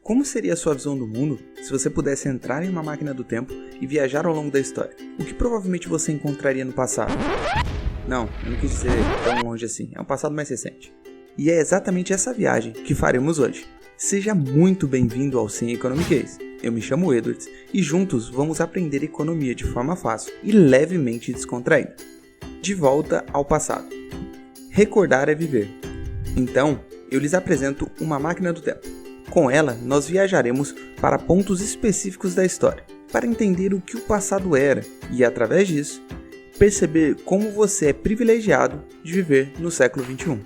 Como seria a sua visão do mundo se você pudesse entrar em uma máquina do tempo e viajar ao longo da história? O que provavelmente você encontraria no passado? Não, eu não quis dizer tão longe assim, é um passado mais recente. E é exatamente essa viagem que faremos hoje. Seja muito bem-vindo ao Sem Economiquez. Eu me chamo Edwards e juntos vamos aprender economia de forma fácil e levemente descontraída. De volta ao passado. Recordar é viver. Então, eu lhes apresento uma máquina do tempo. Com ela, nós viajaremos para pontos específicos da história, para entender o que o passado era e, através disso, perceber como você é privilegiado de viver no século XXI.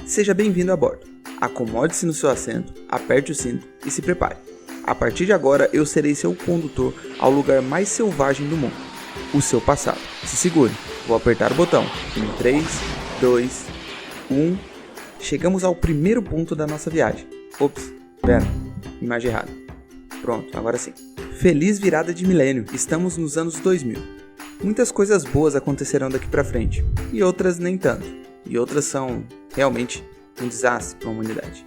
Seja bem-vindo a bordo. Acomode-se no seu assento, aperte o cinto e se prepare. A partir de agora, eu serei seu condutor ao lugar mais selvagem do mundo, o seu passado. Se segure, vou apertar o botão. Em 3, 2, 1... Chegamos ao primeiro ponto da nossa viagem. Ops, pera, imagem errada. Pronto, agora sim. Feliz virada de milênio, estamos nos anos 2000. Muitas coisas boas acontecerão daqui pra frente, e outras nem tanto. E outras são, realmente, um desastre para a humanidade.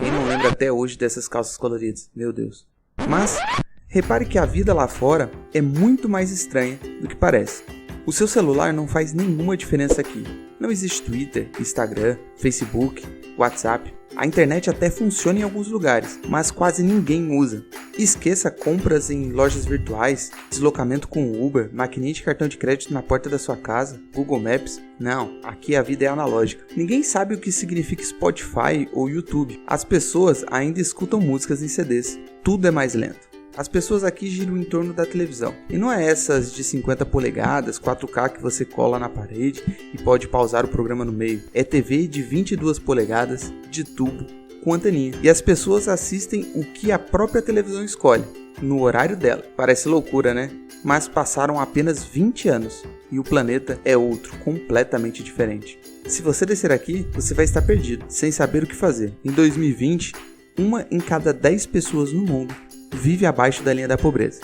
Quem não lembra até hoje dessas calças coloridas? Meu Deus. Mas, repare que a vida lá fora é muito mais estranha do que parece. O seu celular não faz nenhuma diferença aqui. Não existe Twitter, Instagram, Facebook, WhatsApp. A internet até funciona em alguns lugares, mas quase ninguém usa. Esqueça compras em lojas virtuais, deslocamento com Uber, maquininha de cartão de crédito na porta da sua casa, Google Maps. Não, aqui a vida é analógica. Ninguém sabe o que significa Spotify ou YouTube. As pessoas ainda escutam músicas em CDs. Tudo é mais lento. As pessoas aqui giram em torno da televisão. E não é essas de 50 polegadas, 4K que você cola na parede e pode pausar o programa no meio. É TV de 22 polegadas, de tubo, com anteninha. E as pessoas assistem o que a própria televisão escolhe, no horário dela. Parece loucura, né? Mas passaram apenas 20 anos e o planeta é outro, completamente diferente. Se você descer aqui, você vai estar perdido, sem saber o que fazer. Em 2020, 1 em cada 10 pessoas no mundo vive abaixo da linha da pobreza.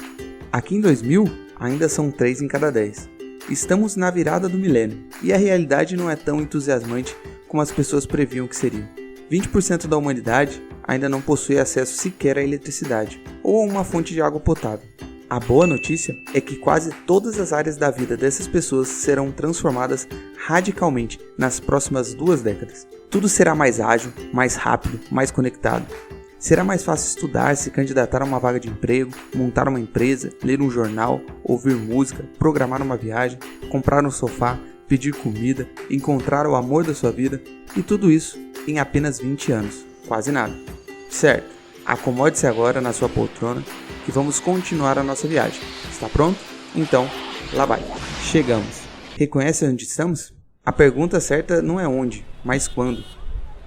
Aqui em 2000, ainda são 3 em cada 10. Estamos na virada do milênio, e a realidade não é tão entusiasmante como as pessoas previam que seria. 20% da humanidade ainda não possui acesso sequer à eletricidade, ou a uma fonte de água potável. A boa notícia é que quase todas as áreas da vida dessas pessoas serão transformadas radicalmente nas próximas 2 décadas. Tudo será mais ágil, mais rápido, mais conectado. Será mais fácil estudar, se candidatar a uma vaga de emprego, montar uma empresa, ler um jornal, ouvir música, programar uma viagem, comprar um sofá, pedir comida, encontrar o amor da sua vida, e tudo isso em apenas 20 anos. Quase nada. Certo, acomode-se agora na sua poltrona que vamos continuar a nossa viagem. Está pronto? Então, lá vai. Chegamos. Reconhece onde estamos? A pergunta certa não é onde, mas quando.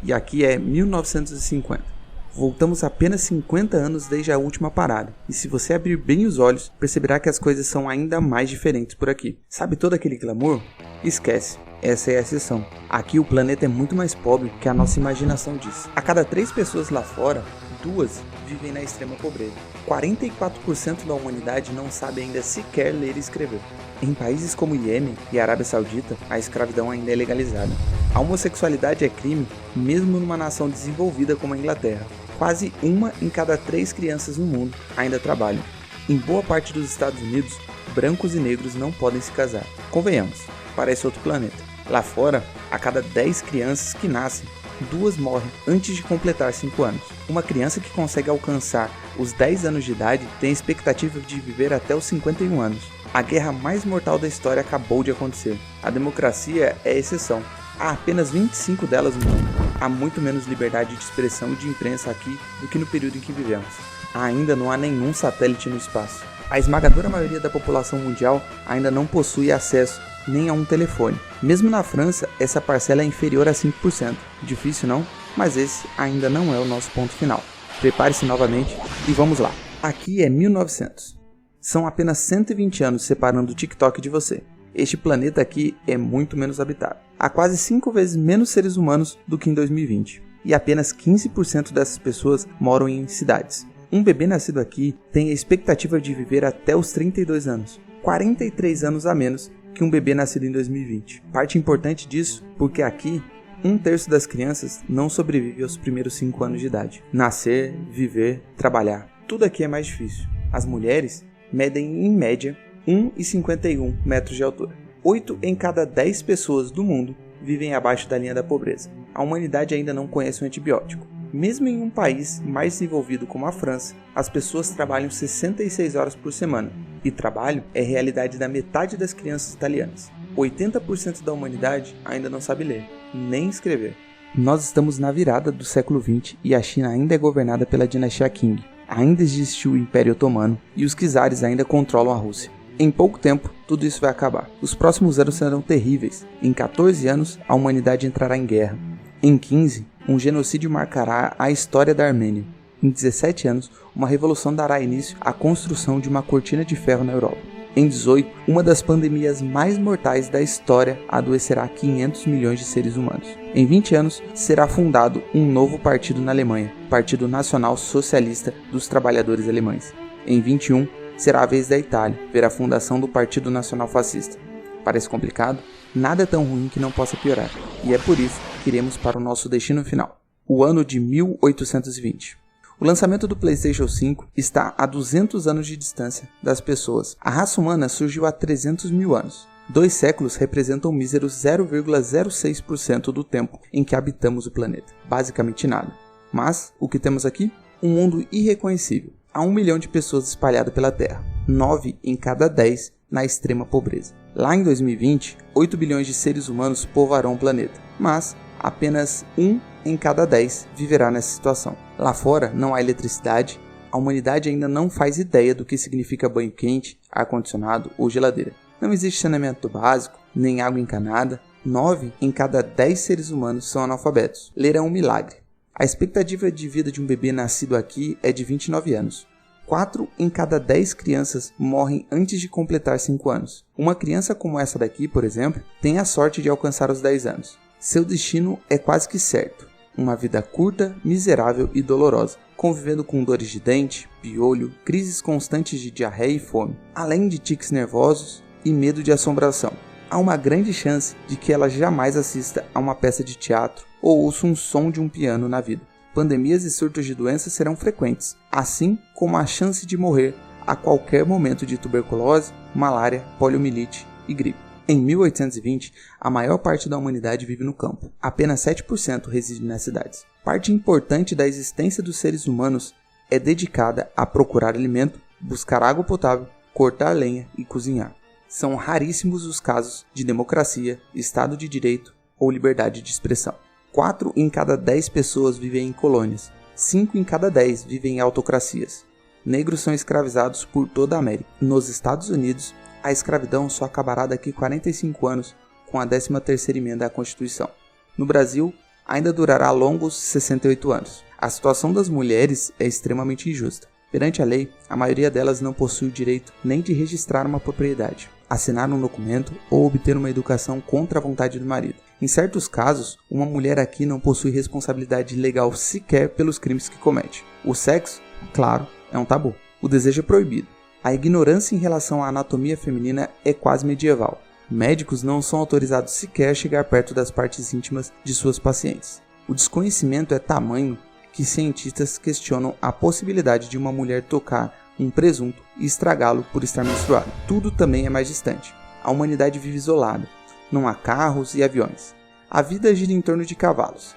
E aqui é 1950. Voltamos apenas 50 anos desde a última parada, e se você abrir bem os olhos, perceberá que as coisas são ainda mais diferentes por aqui. Sabe todo aquele glamour? Esquece, essa é a exceção. Aqui o planeta é muito mais pobre que a nossa imaginação diz. A cada 3 pessoas lá fora, 2 vivem na extrema pobreza. 44% da humanidade não sabe ainda sequer ler e escrever. Em países como Iêmen e Arábia Saudita, a escravidão ainda é legalizada. A homossexualidade é crime, mesmo numa nação desenvolvida como a Inglaterra. Quase 1 em cada 3 crianças no mundo ainda trabalham. Em boa parte dos Estados Unidos, brancos e negros não podem se casar. Convenhamos, parece outro planeta. Lá fora, a cada 10 crianças que nascem, 2 morrem antes de completar 5 anos. Uma criança que consegue alcançar os 10 anos de idade tem a expectativa de viver até os 51 anos. A guerra mais mortal da história acabou de acontecer. A democracia é a exceção. Há apenas 25 delas no mundo. Há muito menos liberdade de expressão e de imprensa aqui do que no período em que vivemos. Ainda não há nenhum satélite no espaço. A esmagadora maioria da população mundial ainda não possui acesso nem a um telefone. Mesmo na França, essa parcela é inferior a 5%. Difícil não? Mas esse ainda não é o nosso ponto final. Prepare-se novamente e vamos lá. Aqui é 1900. São apenas 120 anos separando o TikTok de você. Este planeta aqui é muito menos habitado. Há quase 5 vezes menos seres humanos do que em 2020. E apenas 15% dessas pessoas moram em cidades. Um bebê nascido aqui tem a expectativa de viver até os 32 anos. 43 anos a menos que um bebê nascido em 2020. Parte importante disso, porque aqui 1/3 das crianças não sobrevive aos primeiros 5 anos de idade. Nascer, viver, trabalhar, tudo aqui é mais difícil. As mulheres medem em média 1,51 metros de altura. 8 em cada 10 pessoas do mundo vivem abaixo da linha da pobreza. A humanidade ainda não conhece um antibiótico. Mesmo em um país mais desenvolvido como a França, as pessoas trabalham 66 horas por semana, e trabalho é realidade da metade das crianças italianas. 80% da humanidade ainda não sabe ler, nem escrever. Nós estamos na virada do século XX e a China ainda é governada pela dinastia Qing. Ainda existe o Império Otomano e os czares ainda controlam a Rússia. Em pouco tempo, tudo isso vai acabar. Os próximos anos serão terríveis. Em 14 anos, a humanidade entrará em guerra. Em 15, um genocídio marcará a história da Armênia. Em 17 anos, uma revolução dará início à construção de uma cortina de ferro na Europa. Em 18, uma das pandemias mais mortais da história adoecerá 500 milhões de seres humanos. Em 20 anos, será fundado um novo partido na Alemanha, Partido Nacional Socialista dos Trabalhadores Alemães. Em 21, será a vez da Itália ver a fundação do Partido Nacional Fascista. Parece complicado? Nada é tão ruim que não possa piorar, e é por isso que iremos para o nosso destino final, o ano de 1820. O lançamento do PlayStation 5 está a 200 anos de distância das pessoas. A raça humana surgiu há 300 mil anos. 2 séculos representam míseros 0,06% do tempo em que habitamos o planeta. Basicamente nada. Mas, o que temos aqui? Um mundo irreconhecível. Há 1 milhão de pessoas espalhadas pela Terra. 9 em cada 10 na extrema pobreza. Lá em 2020, 8 bilhões de seres humanos povoarão o planeta. Mas, apenas 1 em cada 10 viverá nessa situação. Lá fora não há eletricidade, a humanidade ainda não faz ideia do que significa banho quente, ar-condicionado ou geladeira. Não existe saneamento básico, nem água encanada. 9 em cada 10 seres humanos são analfabetos. Ler é um milagre. A expectativa de vida de um bebê nascido aqui é de 29 anos. 4 em cada 10 crianças morrem antes de completar 5 anos. Uma criança como essa daqui, por exemplo, tem a sorte de alcançar os 10 anos. Seu destino é quase que certo. Uma vida curta, miserável e dolorosa, convivendo com dores de dente, piolho, crises constantes de diarreia e fome, além de tiques nervosos e medo de assombração. Há uma grande chance de que ela jamais assista a uma peça de teatro ou ouça um som de um piano na vida. Pandemias e surtos de doenças serão frequentes, assim como a chance de morrer a qualquer momento de tuberculose, malária, poliomielite e gripe. Em 1820, a maior parte da humanidade vive no campo. Apenas 7% reside nas cidades. Parte importante da existência dos seres humanos é dedicada a procurar alimento, buscar água potável, cortar lenha e cozinhar. São raríssimos os casos de democracia, Estado de Direito ou liberdade de expressão. 4 em cada 10 pessoas vivem em colônias. 5 em cada 10 vivem em autocracias. Negros são escravizados por toda a América. Nos Estados Unidos, a escravidão só acabará daqui 45 anos com a 13ª emenda à Constituição. No Brasil, ainda durará longos 68 anos. A situação das mulheres é extremamente injusta. Perante a lei, a maioria delas não possui o direito nem de registrar uma propriedade, assinar um documento ou obter uma educação contra a vontade do marido. Em certos casos, uma mulher aqui não possui responsabilidade legal sequer pelos crimes que comete. O sexo, claro, é um tabu. O desejo é proibido. A ignorância em relação à anatomia feminina é quase medieval. Médicos não são autorizados sequer a chegar perto das partes íntimas de suas pacientes. O desconhecimento é tamanho que cientistas questionam a possibilidade de uma mulher tocar um presunto e estragá-lo por estar menstruada. Tudo também é mais distante. A humanidade vive isolada. Não há carros e aviões. A vida gira em torno de cavalos.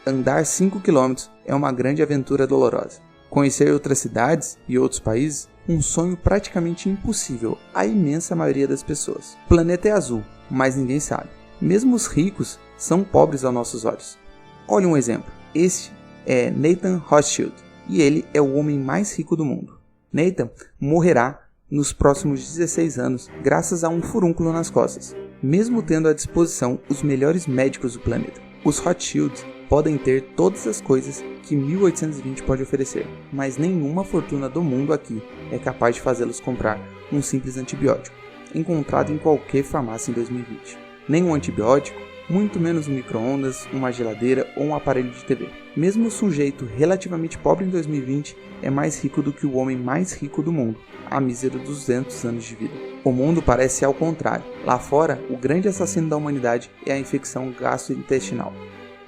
Andar 5 km é uma grande aventura dolorosa. Conhecer outras cidades e outros países, um sonho praticamente impossível à imensa maioria das pessoas. O planeta é azul, mas ninguém sabe. Mesmo os ricos são pobres aos nossos olhos. Olhe um exemplo. Este é Nathan Rothschild e ele é o homem mais rico do mundo. Nathan morrerá nos próximos 16 anos graças a um furúnculo nas costas, mesmo tendo à disposição os melhores médicos do planeta. Os Rothschilds podem ter todas as coisas que 1820 pode oferecer, mas nenhuma fortuna do mundo aqui é capaz de fazê-los comprar um simples antibiótico, encontrado em qualquer farmácia em 2020. Nem um antibiótico, muito menos um micro-ondas, uma geladeira ou um aparelho de TV. Mesmo o sujeito relativamente pobre em 2020 é mais rico do que o homem mais rico do mundo, há míseros 200 anos de vida. O mundo parece ao contrário. Lá fora, o grande assassino da humanidade é a infecção gastrointestinal.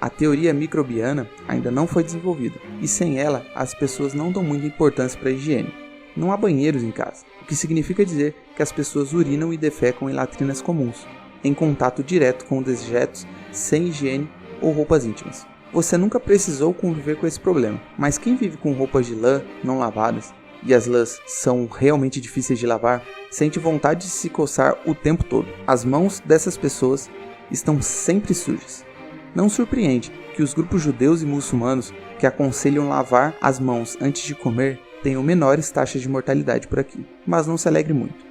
A teoria microbiana ainda não foi desenvolvida, e sem ela as pessoas não dão muita importância para a higiene. Não há banheiros em casa, o que significa dizer que as pessoas urinam e defecam em latrinas comuns, em contato direto com dejetos sem higiene ou roupas íntimas. Você nunca precisou conviver com esse problema, mas quem vive com roupas de lã não lavadas, e as lãs são realmente difíceis de lavar, sente vontade de se coçar o tempo todo. As mãos dessas pessoas estão sempre sujas. Não surpreende que os grupos judeus e muçulmanos que aconselham lavar as mãos antes de comer tenham menores taxas de mortalidade por aqui, mas não se alegre muito.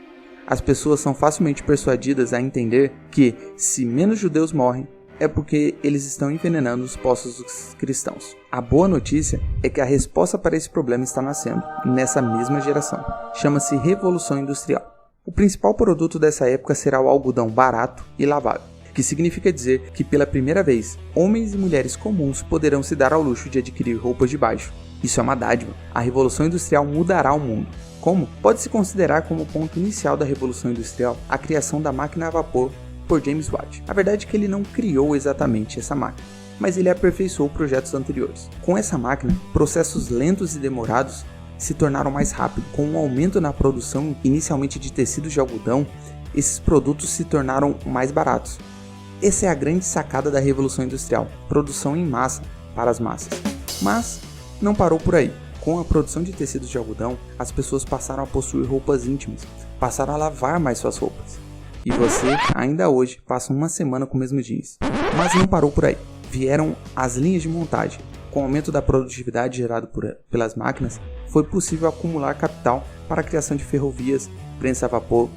As pessoas são facilmente persuadidas a entender que, se menos judeus morrem, é porque eles estão envenenando os poços dos cristãos. A boa notícia é que a resposta para esse problema está nascendo, nessa mesma geração. Chama-se Revolução Industrial. O principal produto dessa época será o algodão barato e lavável, que significa dizer que pela primeira vez, homens e mulheres comuns poderão se dar ao luxo de adquirir roupas de baixo. Isso é uma dádiva. A Revolução Industrial mudará o mundo. Como? Pode-se considerar como ponto inicial da Revolução Industrial a criação da máquina a vapor por James Watt. A verdade é que ele não criou exatamente essa máquina, mas ele aperfeiçoou projetos anteriores. Com essa máquina, processos lentos e demorados se tornaram mais rápidos. Com um aumento na produção inicialmente de tecidos de algodão, esses produtos se tornaram mais baratos. Essa é a grande sacada da Revolução Industrial, produção em massa para as massas. Mas não parou por aí. Com a produção de tecidos de algodão, as pessoas passaram a possuir roupas íntimas, passaram a lavar mais suas roupas. E você, ainda hoje, passa uma semana com o mesmo jeans. Mas não parou por aí. Vieram as linhas de montagem. Com o aumento da produtividade gerado pelas máquinas, foi possível acumular capital para a criação de ferrovias, prensa a vapor.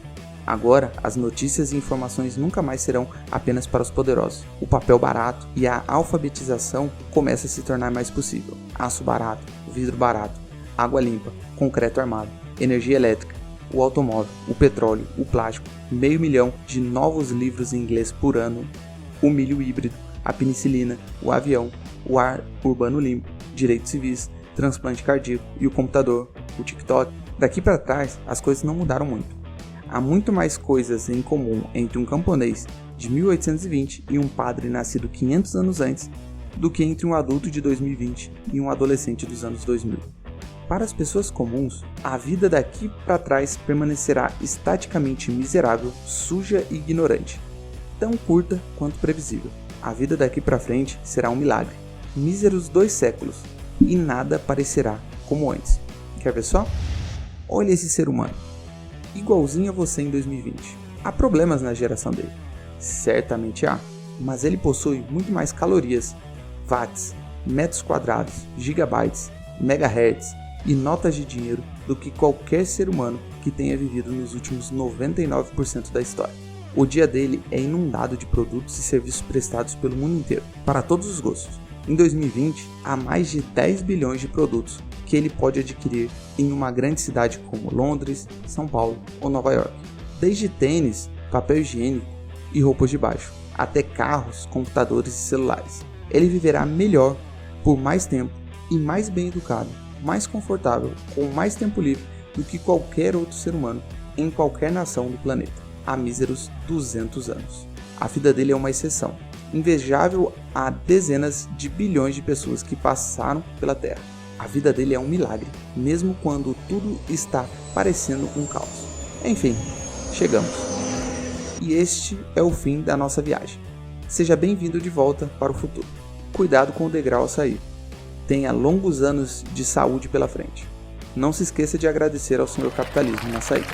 Agora, as notícias e informações nunca mais serão apenas para os poderosos. O papel barato e a alfabetização começam a se tornar mais possível. Aço barato, vidro barato, água limpa, concreto armado, energia elétrica, o automóvel, o petróleo, o plástico, 500 mil de novos livros em inglês por ano, o milho híbrido, a penicilina, o avião, o ar urbano limpo, direitos civis, transplante cardíaco e o computador, o TikTok. Daqui para trás, as coisas não mudaram muito. Há muito mais coisas em comum entre um camponês de 1820 e um padre nascido 500 anos antes do que entre um adulto de 2020 e um adolescente dos anos 2000. Para as pessoas comuns, a vida daqui para trás permanecerá estaticamente miserável, suja e ignorante, tão curta quanto previsível. A vida daqui para frente será um milagre, míseros 2 séculos, e nada parecerá como antes. Quer ver só? Olha esse ser humano, igualzinho a você em 2020. Há problemas na geração dele? Certamente há, mas ele possui muito mais calorias, watts, metros quadrados, gigabytes, megahertz e notas de dinheiro do que qualquer ser humano que tenha vivido nos últimos 99% da história. O dia dele é inundado de produtos e serviços prestados pelo mundo inteiro, para todos os gostos. Em 2020, há mais de 10 bilhões de produtos que ele pode adquirir em uma grande cidade como Londres, São Paulo ou Nova York. Desde tênis, papel higiênico e roupas de baixo, até carros, computadores e celulares. Ele viverá melhor, por mais tempo e mais bem educado, mais confortável, com mais tempo livre do que qualquer outro ser humano em qualquer nação do planeta, há míseros 200 anos. A vida dele é uma exceção, invejável a dezenas de bilhões de pessoas que passaram pela Terra. A vida dele é um milagre, mesmo quando tudo está parecendo um caos. Enfim, chegamos. E este é o fim da nossa viagem. Seja bem-vindo de volta para o futuro. Cuidado com o degrau a sair. Tenha longos anos de saúde pela frente. Não se esqueça de agradecer ao Senhor Capitalismo na saída.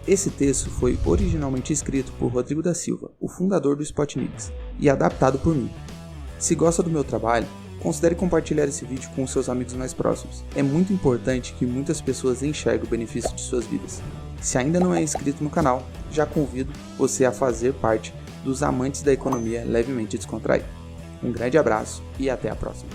Esse texto foi originalmente escrito por Rodrigo da Silva, o fundador do Spotnix, e adaptado por mim. Se gosta do meu trabalho, considere compartilhar esse vídeo com seus amigos mais próximos. É muito importante que muitas pessoas enxerguem o benefício de suas vidas. Se ainda não é inscrito no canal, já convido você a fazer parte dos amantes da economia levemente descontraída. Um grande abraço e até a próxima.